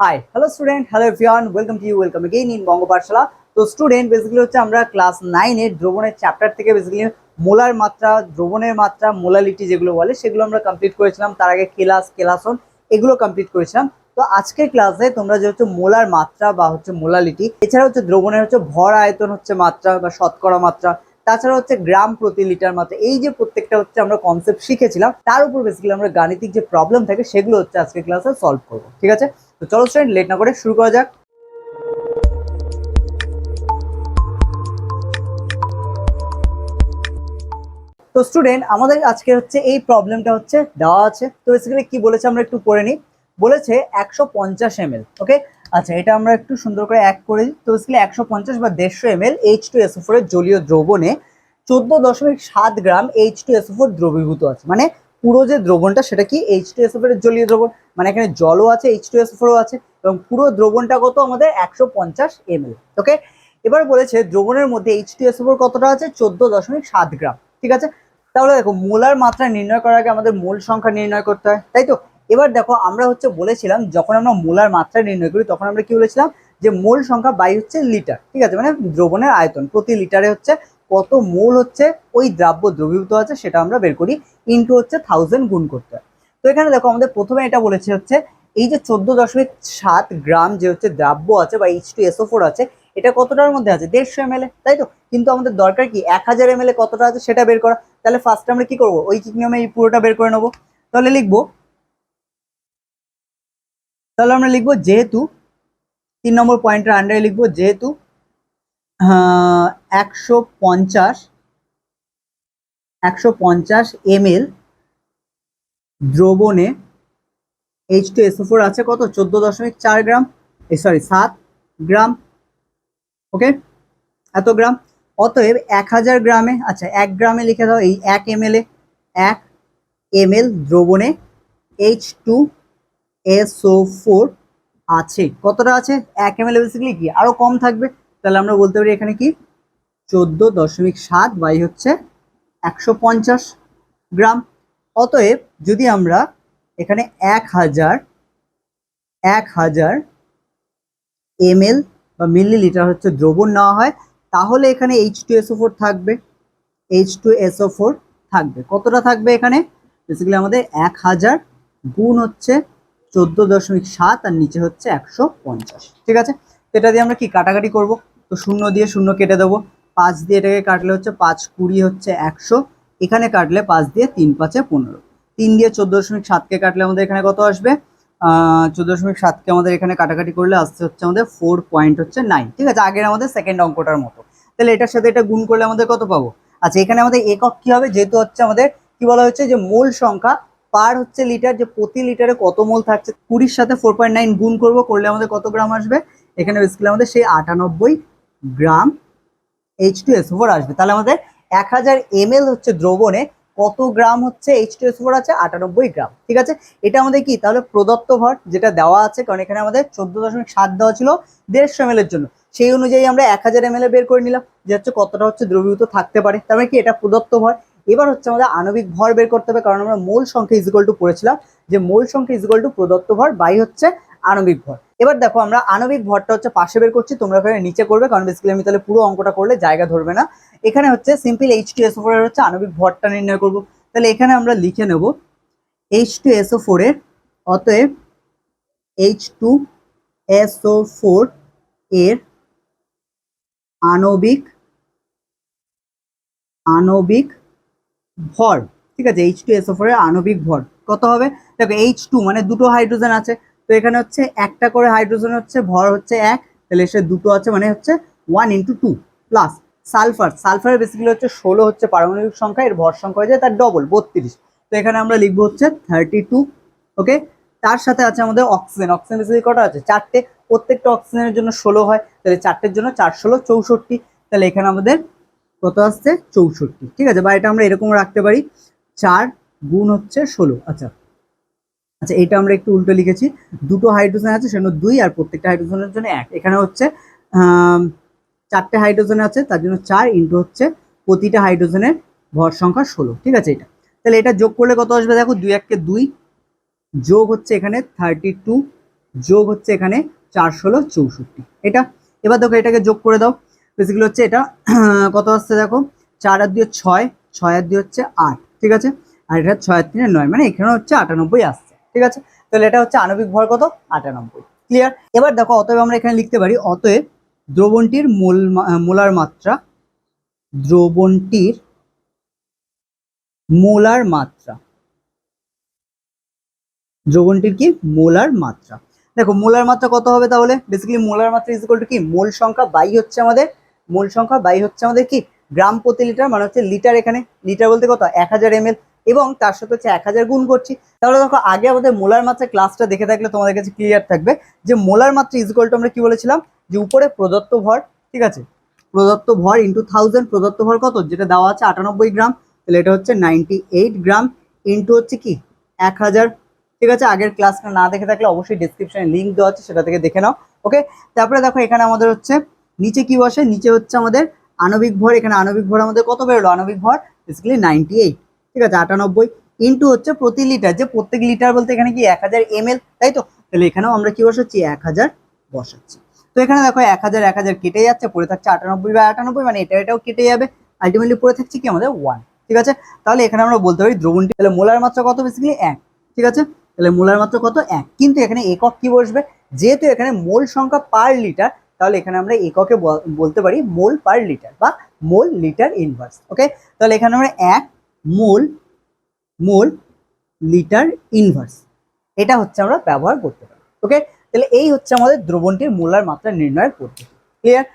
High hello student, hello everyone, welcome to you, welcome again in Bongo Pathshala. তো student basically হচ্ছে আমরা class 9 এর দ্রবণের চ্যাপ্টার থেকে বেসিক্যালি মোলার মাত্রা, দ্রবণের মাত্রা, মোলালিটি যেগুলো বলে সেগুলো আমরা কমপ্লিট করেছিলাম। তার আগে কেলাস, কেলাসন এগুলো কমপ্লিট করেছিলাম। তো আজকের ক্লাসে তোমরা যে হচ্ছে মোলার মাত্রা বা হচ্ছে মোলালিটি, এছাড়া হচ্ছে দ্রবণের হচ্ছে ভর আয়তন হচ্ছে মাত্রা বা শতকরা মাত্রা, তাছাড়া হচ্ছে গ্রাম প্রতি লিটার মাত্রা, এই যে প্রত্যেকটা হচ্ছে আমরা কনসেপ্ট শিখেছিলাম তার উপর বেসিক্যালি আমরা গাণিতিক যে প্রবলেম থাকে সেগুলো হচ্ছে আজকের ক্লাসে সলভ করবো। ঠিক আছে, তো চলো স্টুডেন্ট লেট না করে শুরু করা যাক। তো স্টুডেন্ট আমাদের আজকে হচ্ছে এই প্রবলেমটা হচ্ছে দেওয়া আছে। তো বেসিক্যালি কি বলেছে আমরা একটু পড়ে নিই। বলেছে 150 ml। ওকে, আচ্ছা এটা আমরা একটু সুন্দর করে এক করে দিই। তো বেসিক্যালি 150 বা 150 ml H2SO4 এর জলীয় দ্রবণে 14.7 গ্রাম H2SO4 দ্রবীভূত আছে। মানে পুরো যে দ্রবণটা সেটা কি H2SO4 এর জলীয় দ্রবণ, মানে এখানে জলও আছে, H2SO4 ও আছে, এবং পুরো দ্রবণটা কত আমাদের 150 ml। ওকে, এবার বলেছে দ্রবণের মধ্যে H2SO4 কতটা আছে, 14.7 গ্রাম। ঠিক আছে, তাহলে দেখো মোলার মাত্রা নির্ণয় করার আগে আমাদের মোল সংখ্যা নির্ণয় করতে হয়, তাই তো। এবার দেখো আমরা হচ্ছে বলেছিলাম যখন আমরা মোলার মাত্রা নির্ণয় করি তখন আমরা কি বলেছিলাম যে মোল সংখ্যা বাই হচ্ছে লিটার। ঠিক আছে, মানে দ্রবণের আয়তন প্রতি লিটারে হচ্ছে কত মোল হচ্ছে ওই দ্রাব্য দ্রবীভূত আছে সেটা আমরা বের করি, ইনটু হচ্ছে 1000 গুণ করতে হয়। তো এখানে দেখো আমাদের প্রথমে এটা বলেছে হচ্ছে এই যে 14.7 গ্রাম যে হচ্ছে দ্রাব্য আছে বা H2SO4 আছে, এটা কতটার মধ্যে আছে, 150 ml, তাই তো। কিন্তু আমাদের দরকার কি 1000 ml কতটা আছে সেটা বের করা। তাহলে ফার্স্ট আমরা কি করবো, ঐকিক নিয়মে এই পুরোটা বের করে নেবো। তাহলে লিখবো, তাহলে আমরা লিখবো যেহেতু 3 নম্বর পয়েন্টের আন্ডারে লিখবো যেহেতু 150 ml দ্রবণে H2SO4 আছে কত, 14.4 গ্রাম, সরি 7 গ্রাম। ওকে, এত গ্রাম। অতএব 1000 গ্রামে, আচ্ছা 1 গ্রামে লিখে দাও, এই 1 ml এ 1 ml দ্রবণে H2SO4 আছে, কতটা আছে 1 ml, বেসিক্যালি কি আরো কম থাকবে। তাহলে আমরা বলতে পারি এখানে কি 14.7 বাই হচ্ছে 150 গ্রাম। অতএব যদি আমরা এখানে 1000 ml বা মিলিলিটার হচ্ছে দ্রবণ নেওয়া হয়, তাহলে এখানে H2SO4 থাকবে, H2SO4 থাকবে, কতটা থাকবে এখানে, বেসিক্যালি আমাদের 1000 গুণ হচ্ছে 14.7 আর নিচে হচ্ছে 150। ঠিক আছে, এটা দিয়ে আমরা কি কাটাকাটি করব। তো শূন্য দিয়ে শূন্য কেটে দেবো, 5 দিয়ে এটাকে কাটলে হচ্ছে 5 20 হচ্ছে 100, এখানে কাটলে 5 দিয়ে 3 5 15, 3 দিয়ে 14.7কে কাটলে আমাদের এখানে কত আসবে, 14.7কে আমাদের এখানে কাটাকাটি করলে আসছে হচ্ছে আমাদের 4.9। ঠিক আছে, আগের আমাদের সেকেন্ড অঙ্কটার মতো। তাহলে এটার সাথে এটা গুণ করলে আমাদের কত পাবো। আচ্ছা এখানে আমাদের একক কি হবে, যেহেতু হচ্ছে আমাদের কি বলা হচ্ছে যে মোল সংখ্যা পার হচ্ছে লিটার, যে প্রতি লিটারে কত মোল থাকছে, 20-র সাথে 4.9 গুণ করব, করলে আমাদের কত গ্রাম আসবে, এখানে বেসিক্যালি আমাদের সেই 98 গ্রাম H2SO4 আসবে। তাহলে আমাদের 1000 ml হচ্ছে দ্রবণে কত গ্রাম হচ্ছে H2SO4 আছে, 98 গ্রাম। ঠিক আছে, এটা আমাদের কি তাহলে প্রদত্ত ভর যেটা দেওয়া আছে, কারণ এখানে আমাদের 14.7 দেওয়া ছিল 150 ml এর জন্য, সেই অনুযায়ী আমরা 1000 ml বের করে নিলাম যে হচ্ছে কতটা হচ্ছে দ্রবীভূত থাকতে পারে, তার মানে কি এটা প্রদত্ত ভর। এবার হচ্ছে আমাদের আণবিক ভর বের করতে হবে, কারণ আমরা মোল সংখ্যা ইকুয়াল টু পড়েছিলাম যে মোল সংখ্যা ইকুয়াল টু প্রদত্ত ভর বাই হচ্ছে আণবিক ভর। এবার দেখো আমরা আণবিক ভরটা হচ্ছে পাশে বের করছি, তোমরা এখানে নিচে করবে, কারণ বেসিক্যালি আমি তাহলে পুরো অঙ্কটা করলে জায়গা ধরবে না। এখানে হচ্ছে সিম্পল H2SO4 এর হচ্ছে আণবিক ভরটা নির্ণয় করব। তাহলে এখানে আমরা লিখে নেব H2SO4 এর, অতএব H2SO4 এর আণবিক ভর। ঠিক আছে, H2SO4 এর আণবিক ভর কত হবে, দেখো H2 মানে দুটো হাইড্রোজেন আছে, তো এখানে হচ্ছে একটা করে হাইড্রোজেন হচ্ছে ভর হচ্ছে 1, তাহলে সে দুটো আছে মানে হচ্ছে 1 × 2 প্লাস সালফারের বেসিক্যালি হচ্ছে 16 হচ্ছে পারমাণবিক সংখ্যা, এর ভর সংখ্যা হয়ে যায় তার ডবল 32, তো এখানে আমরা লিখবো হচ্ছে 32। ওকে, তার সাথে আছে আমাদের অক্সিজেন বেসিক্যালি কটা আছে, 4টে, প্রত্যেকটা অক্সিজেনের জন্য 16 হয়, তাহলে 4টের জন্য 4 16 64, তাহলে এখানে আমাদের কত আসছে 64। ঠিক আছে, বা এটা আমরা এরকম রাখতে পারি 4 গুণ হচ্ছে 16। আচ্ছা আচ্ছা এটা আমরা একটু উল্টো লিখেছি, দুটো হাইড্রোজেন আছে সেজন্য 2 আর প্রত্যেকটা হাইড্রোজেনের জন্য 1, এখানে হচ্ছে 4টে হাইড্রোজেন আছে তার জন্য 4 ইন্টু হচ্ছে প্রতিটা হাইড্রোজেনের ভর সংখ্যা 16। ঠিক আছে, এটা তাহলে এটা যোগ করলে কত আসবে, দেখো 2 1 কে 2 যোগ হচ্ছে এখানে 32 যোগ হচ্ছে এখানে 4 × 16 = 64। এটা এবার দেখো এটাকে যোগ করে দাও, বেসিক্যালি হচ্ছে এটা কত আসছে দেখো, 4 আর 2 6, 6 আর 2 হচ্ছে 8, ঠিক আছে, আর এটা 6 আর 3 9, মানে এখানে হচ্ছে 98 আসছে, ঠিক আছে। তাহলে এটা হচ্ছে আণবিক ভর কত, 98। ক্লিয়ার। এবার দেখো অতএব আমরা এখানে লিখতে পারি, অতএব দ্রবণটির মোলার মাত্রা, দ্রবণটির মোলার মাত্রা, দ্রবণটির কি মোলার মাত্রা। দেখো মোলার মাত্রা কত হবে তাহলে, বেসিক্যালি মোলার মাত্রা ইজ ইকুয়াল টু কি, মোল সংখ্যা বাই হচ্ছে আমাদের, মোল সংখ্যা বাই হচ্ছে আমাদের কি গ্রাম প্রতি লিটার, মানে হচ্ছে লিটার, এখানে লিটার বলতে কত 1000 ml, এবং তার সাথে হচ্ছে 1000 গুণ করছি। তাহলে দেখো আগে আমাদের মোলার মাত্রা ক্লাসটা দেখে থাকলে তোমাদের কাছে ক্লিয়ার থাকবে যে মোলার মাত্রা ইজ ইকুয়াল টু আমরা কি বলেছিলাম, যে উপরে প্রদত্ত ভর, ঠিক আছে, প্রদত্ত ভর ইন্টু 1000, প্রদত্ত ভর কত যেটা দেওয়া আছে 98 গ্রাম, তাহলে এটা হচ্ছে 98 গ্রাম ইন্টু হচ্ছে কি 1000, ঠিক আছে। আগের ক্লাসটা না দেখে থাকলে অবশ্যই ডেসক্রিপশনে লিঙ্ক দেওয়া আছে, সেটা থেকে দেখে নাও। ওকে, তারপরে দেখো এখানে আমাদের হচ্ছে নিচে কি বসে, নিচে হচ্ছে আমাদের আণবিক ভর, এখানে আণবিক ভর আমাদের কত বেরোলো, আণবিক ভর বেসিক্যালি 98, ঠিক আছে, 98 ইন্টু হচ্ছে প্রতি লিটার, যে প্রত্যেক লিটার বলতে এখানে কি 1000 ml, তাই তো, তাহলে এখানেও আমরা কি বসাচ্ছি 1000 বসাচ্ছি। তো এখানে দেখো 1000 1000 কেটে যাচ্ছে, পড়ে থাকছে 98/98, মানে এটাও কেটে যাবে, আলটিমেটলি পড়ে থাকছে কি আমাদের 1, ঠিক আছে। তাহলে এখানে আমরা বলতে পারি দ্রবণটি, তাহলে মোলার মাত্রা কত, বেসিক্যালি 1, ঠিক আছে, তাহলে মোলার মাত্রা কত 1, কিন্তু এখানে একক কি বসবে, যেহেতু এখানে মোল সংখ্যা পার লিটার, তাহলে এখানে আমরা এককে বলতে পারি মোল পার লিটার বা মোল লিটার ইনভার্স। ওকে, তাহলে এখানে আমরা 1 মোল মোল লিটার ইনভার্স, এটা হচ্ছে আমরা ব্যবহার করতে পারি। ওকে, তাহলে এই হচ্ছে আমাদের দ্রবণটির মোলার মাত্রা নির্ণয়ের পদ্ধতি। ক্লিয়ার।